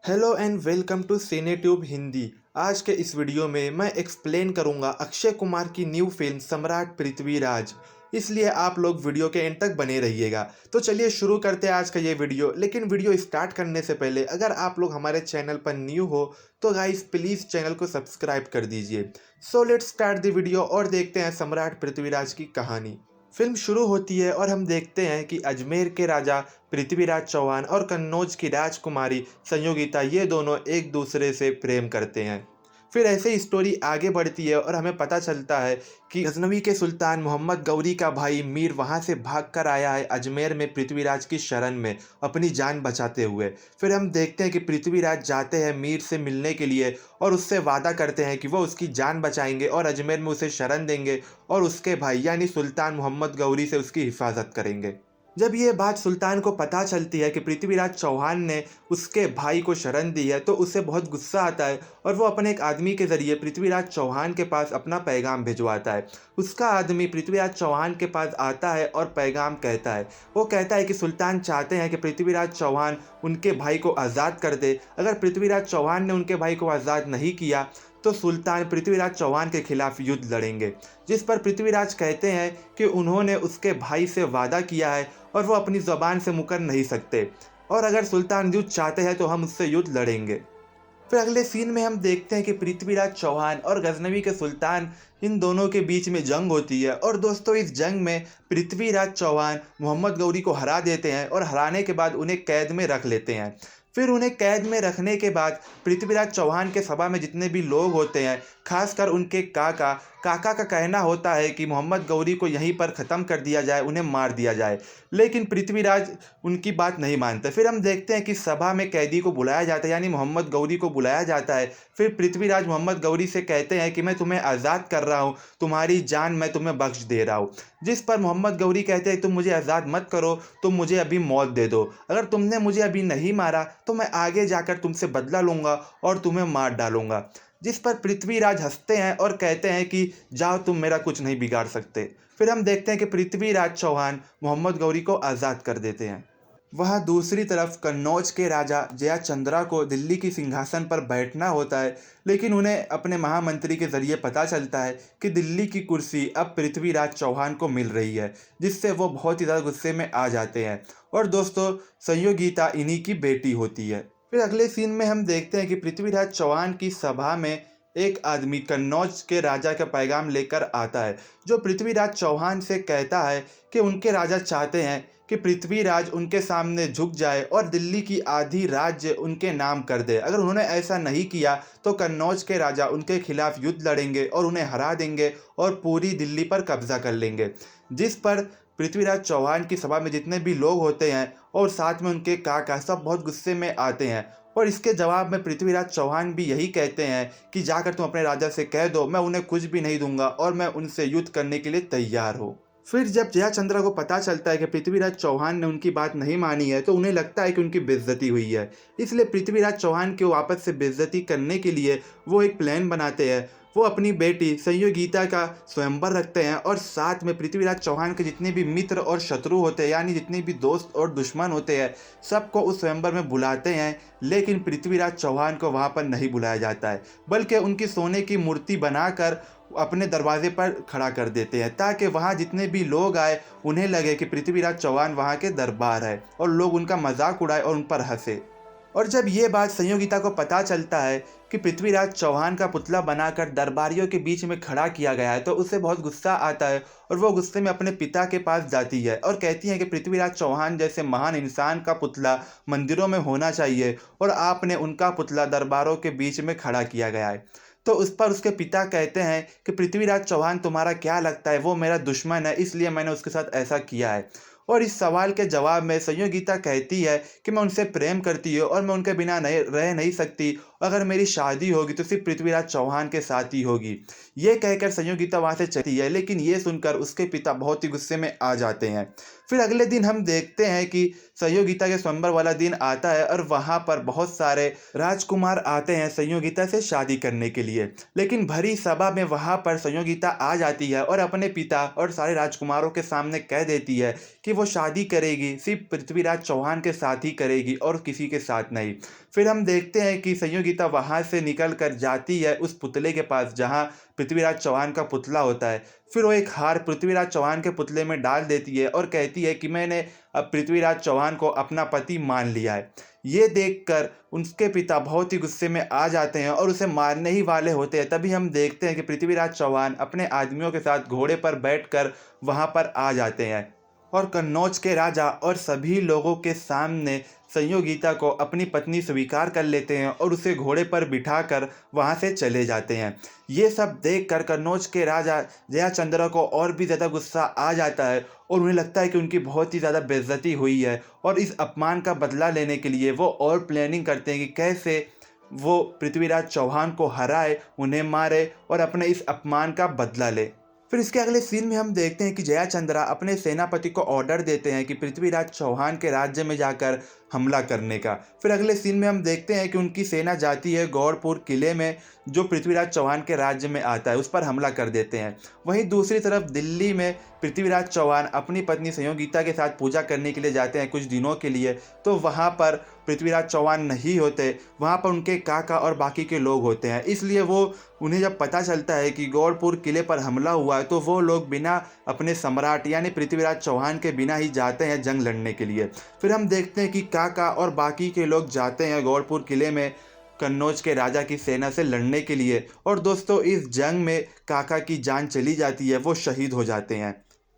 Hello and welcome to Cinetube Hindi. आज के इस वीडियो में मैं एक्सप्लेन करूंगा अक्षय कुमार की न्यू फिल्म सम्राट पृथ्वीराज। इसलिए आप लोग वीडियो के एंड तक बने रहिएगा। तो चलिए शुरू करते हैं आज का ये वीडियो। लेकिन वीडियो स्टार्ट करने से पहले अगर आप लोग हमारे चैनल पर न्यू हो तो गाइस प्लीज़ चैनल को सब्सक्राइब कर दीजिए। So let's start the video और देखते हैं सम्राट पृथ्वीराज की कहानी। फिल्म शुरू होती है और हम देखते हैं कि अजमेर के राजा पृथ्वीराज चौहान और कन्नौज की राजकुमारी संयोगिता ये दोनों एक दूसरे से प्रेम करते हैं। फिर ऐसे ही स्टोरी आगे बढ़ती है और हमें पता चलता है कि गजनवी के सुल्तान मोहम्मद गौरी का भाई मीर वहां से भाग कर आया है अजमेर में पृथ्वीराज की शरण में अपनी जान बचाते हुए। फिर हम देखते हैं कि पृथ्वीराज जाते हैं मीर से मिलने के लिए और उससे वादा करते हैं कि वो उसकी जान बचाएंगे और अजमेर में उसे शरण देंगे और उसके भाई यानी सुल्तान मोहम्मद गौरी से उसकी हिफाजत करेंगे। जब ये बात सुल्तान को पता चलती है कि पृथ्वीराज चौहान ने उसके भाई को शरण दी है तो उसे बहुत गुस्सा आता है और वो अपने एक आदमी के ज़रिए पृथ्वीराज चौहान के पास अपना पैगाम भिजवाता है। उसका आदमी पृथ्वीराज चौहान के पास आता है और पैगाम कहता है। वो कहता है कि सुल्तान चाहते हैं कि पृथ्वीराज चौहान उनके भाई को आज़ाद कर दे। अगर पृथ्वीराज चौहान ने उनके भाई को आज़ाद नहीं किया तो सुल्तान पृथ्वीराज चौहान के खिलाफ युद्ध लड़ेंगे। जिस पर पृथ्वीराज कहते हैं कि उन्होंने उसके भाई से वादा किया है और वो अपनी ज़बान से मुकर नहीं सकते और अगर सुल्तान युद्ध चाहते हैं तो हम उससे युद्ध लड़ेंगे। फिर अगले सीन में हम देखते हैं कि पृथ्वीराज चौहान और गजनवी के सुल्तान इन दोनों के बीच में जंग होती है और दोस्तों इस जंग में पृथ्वीराज चौहान मोहम्मद गौरी को हरा देते हैं और हराने के बाद उन्हें कैद में रख लेते हैं। फिर उन्हें कैद में रखने के बाद पृथ्वीराज चौहान के सभा में जितने भी लोग होते हैं खासकर उनके काका काका का कहना होता है कि मोहम्मद गौरी को यहीं पर ख़त्म कर दिया जाए, उन्हें मार दिया जाए। लेकिन पृथ्वीराज उनकी बात नहीं मानते। फिर हम देखते हैं कि सभा में कैदी को बुलाया जाता है यानी मोहम्मद गौरी को बुलाया जाता है। फिर पृथ्वीराज मोहम्मद गौरी से कहते हैं कि मैं तुम्हें आज़ाद कर रहा हूँ, तुम्हारी जान मैं तुम्हें बख्श दे रहा हूँ। जिस पर मोहम्मद गौरी कहते हैं तुम मुझे आज़ाद मत करो, तुम मुझे अभी मौत दे दो। अगर तुमने मुझे अभी नहीं मारा तो मैं आगे जाकर तुमसे बदला लूँगा और तुम्हें मार डालूंगा। जिस पर पृथ्वीराज हंसते हैं और कहते हैं कि जाओ तुम मेरा कुछ नहीं बिगाड़ सकते। फिर हम देखते हैं कि पृथ्वीराज चौहान मोहम्मद गौरी को आज़ाद कर देते हैं। वहाँ दूसरी तरफ कन्नौज के राजा जयाचंद्रा को दिल्ली की सिंहासन पर बैठना होता है, लेकिन उन्हें अपने महामंत्री के ज़रिए पता चलता है कि दिल्ली की कुर्सी अब पृथ्वीराज चौहान को मिल रही है, जिससे वो बहुत ही ज़्यादा गुस्से में आ जाते हैं। और दोस्तों संयोगिता इन्हीं की बेटी होती है। फिर अगले सीन में हम देखते हैं कि पृथ्वीराज चौहान की सभा में एक आदमी कन्नौज के राजा का पैगाम लेकर आता है, जो पृथ्वीराज चौहान से कहता है कि उनके राजा चाहते हैं कि पृथ्वीराज उनके सामने झुक जाए और दिल्ली की आधी राज्य उनके नाम कर दे। अगर उन्होंने ऐसा नहीं किया तो कन्नौज के राजा उनके खिलाफ युद्ध लड़ेंगे और उन्हें हरा देंगे और पूरी दिल्ली पर कब्जा कर लेंगे। जिस पर पृथ्वीराज चौहान की सभा में जितने भी लोग होते हैं और साथ में उनके काका सब बहुत गुस्से में आते हैं और इसके जवाब में पृथ्वीराज चौहान भी यही कहते हैं कि जाकर तुम अपने राजा से कह दो मैं उन्हें कुछ भी नहीं दूंगा और मैं उनसे युद्ध करने के लिए तैयार हूँ। फिर जब जयाचंद्रा को पता चलता है कि पृथ्वीराज चौहान ने उनकी बात नहीं मानी है तो उन्हें लगता है कि उनकी बेइज्जती हुई है। इसलिए पृथ्वीराज चौहान के वापस से बेइज्जती करने के लिए वो एक प्लान बनाते हैं। वो अपनी बेटी संयोगिता का स्वयंवर रखते हैं और साथ में पृथ्वीराज चौहान के जितने भी मित्र और शत्रु होते हैं यानी जितने भी दोस्त और दुश्मन होते हैं सबको उस स्वयंवर में बुलाते हैं। लेकिन पृथ्वीराज चौहान को वहाँ पर नहीं बुलाया जाता है, बल्कि उनकी सोने की मूर्ति बनाकर अपने दरवाजे पर खड़ा कर देते हैं ताकि वहाँ जितने भी लोग आए उन्हें लगे कि पृथ्वीराज चौहान वहाँ के दरबार है और लोग उनका मजाक उड़ाए और उन पर हंसे। और जब ये बात संयोगिता को पता चलता है कि पृथ्वीराज चौहान का पुतला बनाकर दरबारियों के बीच में खड़ा किया गया है तो उसे बहुत गुस्सा आता है और वो गुस्से में अपने पिता के पास जाती है और कहती है कि पृथ्वीराज चौहान जैसे महान इंसान का पुतला मंदिरों में होना चाहिए और आपने उनका पुतला दरबारों के बीच में खड़ा किया गया है। तो उस पर उसके पिता कहते हैं कि पृथ्वीराज चौहान तुम्हारा क्या लगता है, वो मेरा दुश्मन है इसलिए मैंने उसके साथ ऐसा किया है। और इस सवाल के जवाब में संयोगिता कहती है कि मैं उनसे प्रेम करती हूँ और मैं उनके बिना नहीं रह नहीं सकती, अगर मेरी शादी होगी तो सिर्फ पृथ्वीराज चौहान के साथ ही होगी। ये कहकर संयोगिता वहाँ से चलती है, लेकिन ये सुनकर उसके पिता बहुत ही गुस्से में आ जाते हैं। फिर अगले दिन हम देखते हैं कि संयोगिता के स्वयंवर वाला दिन आता है और वहाँ पर बहुत सारे राजकुमार आते हैं संयोगिता से शादी करने के लिए। लेकिन भरी सभा में वहाँ पर संयोगिता आ जाती है और अपने पिता और सारे राजकुमारों के सामने कह देती है कि वो शादी करेगी सिर्फ पृथ्वीराज चौहान के साथ ही करेगी और किसी के साथ नहीं। फिर हम देखते हैं कि संयोगिता वहाँ से निकल कर जाती है उस पुतले के पास जहाँ पृथ्वीराज चौहान का पुतला होता है। फिर वो एक हार पृथ्वीराज चौहान के पुतले में डाल देती है और कहती है कि मैंने अब पृथ्वीराज चौहान को अपना पति मान लिया है। ये देखकर उनके पिता बहुत ही गुस्से में आ जाते हैं और उसे मारने ही वाले होते हैं। तभी हम देखते हैं कि पृथ्वीराज चौहान अपने आदमियों के साथ घोड़े पर बैठकर वहाँ पर आ जाते हैं और कन्नौज के राजा और सभी लोगों के सामने संयोगिता को अपनी पत्नी स्वीकार कर लेते हैं और उसे घोड़े पर बिठाकर वहां से चले जाते हैं। ये सब देखकर कन्नौज के राजा जयाचंद्र को और भी ज़्यादा गुस्सा आ जाता है और उन्हें लगता है कि उनकी बहुत ही ज़्यादा बेइज्जती हुई है और इस अपमान का बदला लेने के लिए वो और प्लानिंग करते हैं कि कैसे वो पृथ्वीराज चौहान को हराए, उन्हें मारे और अपने इस अपमान का बदला ले। फिर इसके अगले सीन में हम देखते हैं कि जयाचंद्रा अपने सेनापति को ऑर्डर देते हैं कि पृथ्वीराज चौहान के राज्य में जाकर हमला करने का। फिर अगले सीन में हम देखते हैं कि उनकी सेना जाती है गौड़पुर किले में जो पृथ्वीराज चौहान के राज्य में आता है, उस पर हमला कर देते हैं। वहीं दूसरी तरफ दिल्ली में पृथ्वीराज चौहान अपनी पत्नी संयोगिता के साथ पूजा करने के लिए जाते हैं कुछ दिनों के लिए। तो वहाँ पर पृथ्वीराज चौहान नहीं होते, वहाँ पर उनके काका और बाकी के लोग होते हैं। इसलिए वो उन्हें जब पता चलता है कि गौड़पुर किले पर हमला हुआ है तो वो लोग बिना अपने सम्राट यानी पृथ्वीराज चौहान के बिना ही जाते हैं जंग लड़ने के लिए। फिर हम देखते हैं कि काका और बाकी के लोग जाते हैं गौड़पुर किले में कन्नौज के राजा की सेना से लड़ने के लिए। और दोस्तों इस जंग में काका की जान चली जाती है, वो शहीद हो जाते हैं।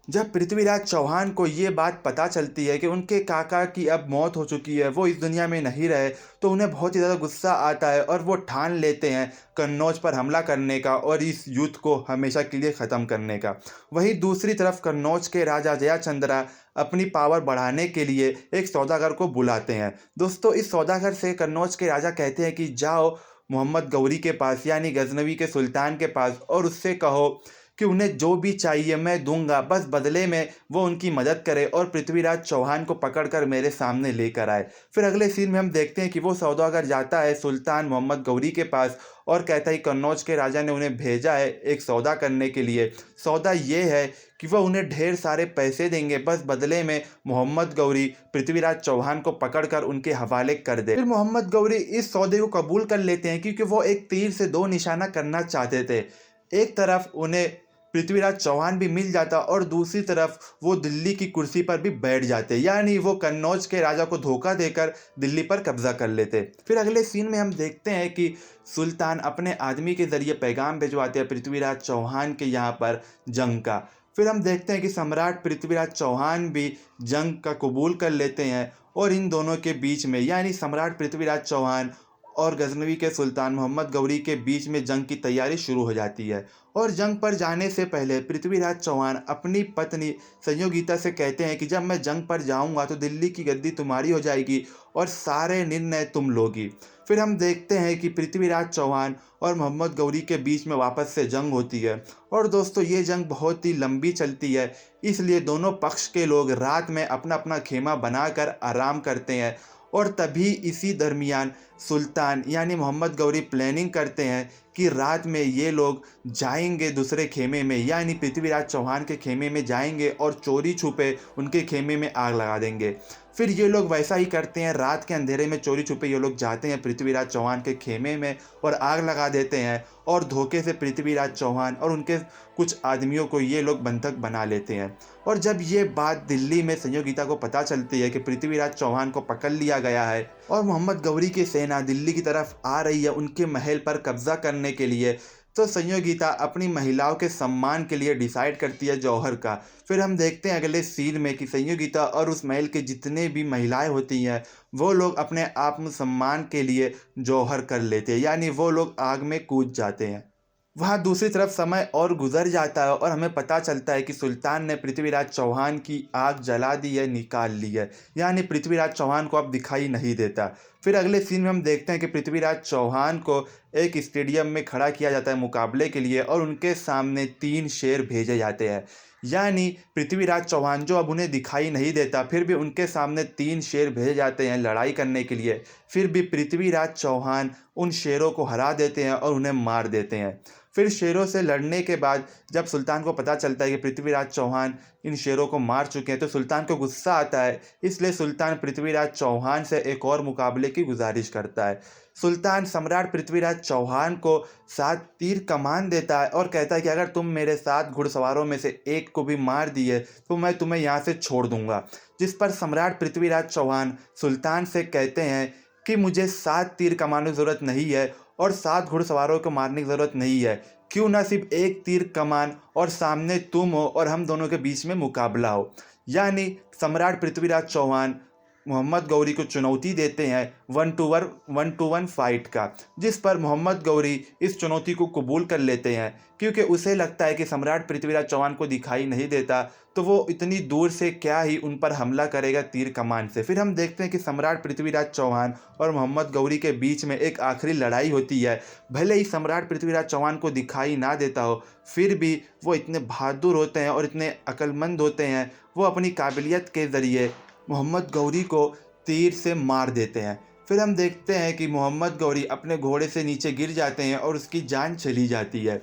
जब पृथ्वीराज चौहान को ये बात पता चलती है कि उनके काका की अब मौत हो चुकी है, वो इस दुनिया में नहीं रहे, तो उन्हें बहुत ही ज़्यादा गुस्सा आता है और वो ठान लेते हैं कन्नौज पर हमला करने का और इस युद्ध को हमेशा के लिए ख़त्म करने का। वहीं दूसरी तरफ कन्नौज के राजा जयाचंद्रा अपनी पावर बढ़ाने के लिए एक सौदागर को बुलाते हैं। दोस्तों इस सौदागर से कन्नौज के राजा कहते हैं कि जाओ मोहम्मद गौरी के पास यानी गजनवी के सुल्तान के पास और उससे कहो कि उन्हें जो भी चाहिए मैं दूंगा, बस बदले में वो उनकी मदद करे और पृथ्वीराज चौहान को पकड़कर मेरे सामने लेकर आए। फिर अगले सीन में हम देखते हैं कि वो सौदागर जाता है सुल्तान मोहम्मद गौरी के पास और कहता है कन्नौज के राजा ने उन्हें भेजा है एक सौदा करने के लिए। सौदा ये है कि वह उन्हें ढेर सारे पैसे देंगे, बस बदले में मोहम्मद गौरी पृथ्वीराज चौहान को पकड़कर उनके हवाले कर दे। फिर मोहम्मद गौरी इस सौदे को कबूल कर लेते हैं क्योंकि वो एक तीर से दो निशाना करना चाहते थे। एक तरफ उन्हें पृथ्वीराज चौहान भी मिल जाता और दूसरी तरफ वो दिल्ली की कुर्सी पर भी बैठ जाते, यानी वो कन्नौज के राजा को धोखा देकर दिल्ली पर कब्जा कर लेते। फिर अगले सीन में हम देखते हैं कि सुल्तान अपने आदमी के जरिए पैगाम भिजवाते हैं पृथ्वीराज चौहान के यहाँ पर जंग का। फिर हम देखते हैं कि सम्राट पृथ्वीराज चौहान भी जंग का कबूल कर लेते हैं और इन दोनों के बीच में यानी सम्राट पृथ्वीराज चौहान और गजनवी के सुल्तान मोहम्मद गौरी के बीच में जंग की तैयारी शुरू हो जाती है। और जंग पर जाने से पहले पृथ्वीराज चौहान अपनी पत्नी संयोगिता से कहते हैं कि जब मैं जंग पर जाऊंगा तो दिल्ली की गद्दी तुम्हारी हो जाएगी और सारे निर्णय तुम लोगी। फिर हम देखते हैं कि पृथ्वीराज चौहान और मोहम्मद गौरी के बीच में वापस से जंग होती है। और दोस्तों ये जंग बहुत ही लंबी चलती है, इसलिए दोनों पक्ष के लोग रात में अपना अपना खेमा बनाकर आराम करते हैं। और तभी इसी दरमियान सुल्तान यानी मोहम्मद गौरी प्लानिंग करते हैं कि रात में ये लोग जाएंगे दूसरे खेमे में यानी पृथ्वीराज चौहान के खेमे में जाएंगे और चोरी छुपे उनके खेमे में आग लगा देंगे। फिर ये लोग वैसा ही करते हैं, रात के अंधेरे में चोरी छुपे ये लोग जाते हैं पृथ्वीराज चौहान के खेमे में और आग लगा देते हैं और धोखे से पृथ्वीराज चौहान और उनके कुछ आदमियों को ये लोग बंधक बना लेते हैं। और जब ये बात दिल्ली में संयोगिता को पता चलती है कि पृथ्वीराज चौहान को पकड़ लिया गया है और मोहम्मद गौरी की सेना दिल्ली की तरफ आ रही है उनके महल पर कब्जा करने के लिए, तो संयोगिता अपनी महिलाओं के सम्मान के लिए डिसाइड करती है जौहर का। फिर हम देखते हैं अगले सीन में कि संयोगिता और उस महल के जितने भी महिलाएं होती हैं वो लोग अपने आत्मसम्मान के लिए जौहर कर लेते हैं, यानी वो लोग आग में कूद जाते हैं। वहाँ दूसरी तरफ समय और गुजर जाता है और हमें पता चलता है कि सुल्तान ने पृथ्वीराज चौहान की आग जला दी है, निकाल ली है, यानी पृथ्वीराज चौहान को अब दिखाई नहीं देता। फिर अगले सीन में हम देखते हैं कि पृथ्वीराज चौहान को एक स्टेडियम में खड़ा किया जाता है मुकाबले के लिए और उनके सामने 3 शेर भेजे जाते हैं। यानी पृथ्वीराज चौहान जो अब उन्हें दिखाई नहीं देता, फिर भी उनके सामने 3 शेर भेजे जाते हैं लड़ाई करने के लिए। फिर भी पृथ्वीराज चौहान उन शेरों को हरा देते हैं और उन्हें मार देते हैं। फिर शेरों से लड़ने के बाद जब सुल्तान को पता चलता है कि पृथ्वीराज चौहान इन शेरों को मार चुके हैं, तो सुल्तान को गुस्सा आता है। इसलिए सुल्तान पृथ्वीराज चौहान से एक और मुकाबले की गुजारिश करता है। सुल्तान सम्राट पृथ्वीराज चौहान को 7 तीर कमान देता है और कहता है कि अगर तुम मेरे 7 घुड़सवारों में से एक को भी मार दिए तो मैं तुम्हें यहाँ से छोड़ दूंगा। जिस पर सम्राट पृथ्वीराज चौहान सुल्तान से कहते हैं कि मुझे 7 तीर कमाने की ज़रूरत नहीं है और 7 घुड़सवारों को मारने की ज़रूरत नहीं है। क्यों ना सिर्फ एक तीर कमान और सामने तुम हो और हम दोनों के बीच में मुकाबला हो। यानी सम्राट पृथ्वीराज चौहान मोहम्मद गौरी को चुनौती देते हैं 1 to 1 फाइट का, जिस पर मोहम्मद गौरी इस चुनौती को कबूल कर लेते हैं क्योंकि उसे लगता है कि सम्राट पृथ्वीराज चौहान को दिखाई नहीं देता तो वो इतनी दूर से क्या ही उन पर हमला करेगा तीर कमान से। फिर हम देखते हैं कि सम्राट पृथ्वीराज चौहान और मोहम्मद गौरी के बीच में एक आखिरी लड़ाई होती है। भले ही सम्राट पृथ्वीराज चौहान को दिखाई ना देता हो, फिर भी वो इतने बहादुर होते हैं और इतने अक्लमंद होते हैं, वो अपनी काबिलियत के ज़रिए मोहम्मद गौरी को तीर से मार देते हैं। फिर हम देखते हैं कि मोहम्मद गौरी अपने घोड़े से नीचे गिर जाते हैं और उसकी जान चली जाती है।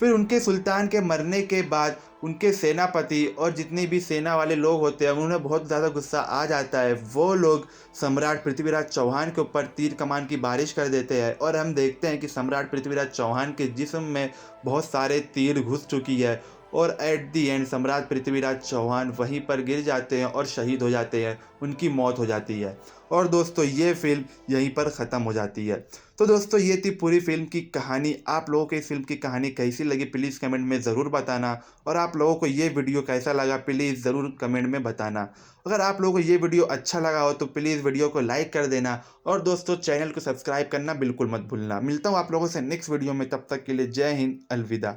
फिर उनके सुल्तान के मरने के बाद उनके सेनापति और जितनी भी सेना वाले लोग होते हैं उन्हें बहुत ज़्यादा गुस्सा आ जाता है। वो लोग सम्राट पृथ्वीराज चौहान के ऊपर तीर कमान की बारिश कर देते हैं और हम देखते हैं कि सम्राट पृथ्वीराज चौहान के जिस्म में बहुत सारे तीर घुस चुकी है और एट दी एंड सम्राट पृथ्वीराज चौहान वहीं पर गिर जाते हैं और शहीद हो जाते हैं, उनकी मौत हो जाती है। और दोस्तों ये फिल्म यहीं पर ख़त्म हो जाती है। तो दोस्तों ये थी पूरी फिल्म की कहानी। आप लोगों को इस फिल्म की कहानी कैसी लगी प्लीज़ कमेंट में ज़रूर बताना, और आप लोगों को ये वीडियो कैसा लगा प्लीज़ ज़रूर कमेंट में बताना। अगर आप लोगों को ये वीडियो अच्छा लगा हो तो प्लीज़ वीडियो को लाइक कर देना, और दोस्तों चैनल को सब्सक्राइब करना बिल्कुल मत भूलना। मिलता हूँ आप लोगों से नेक्स्ट वीडियो में, तब तक के लिए जय हिंद, अलविदा।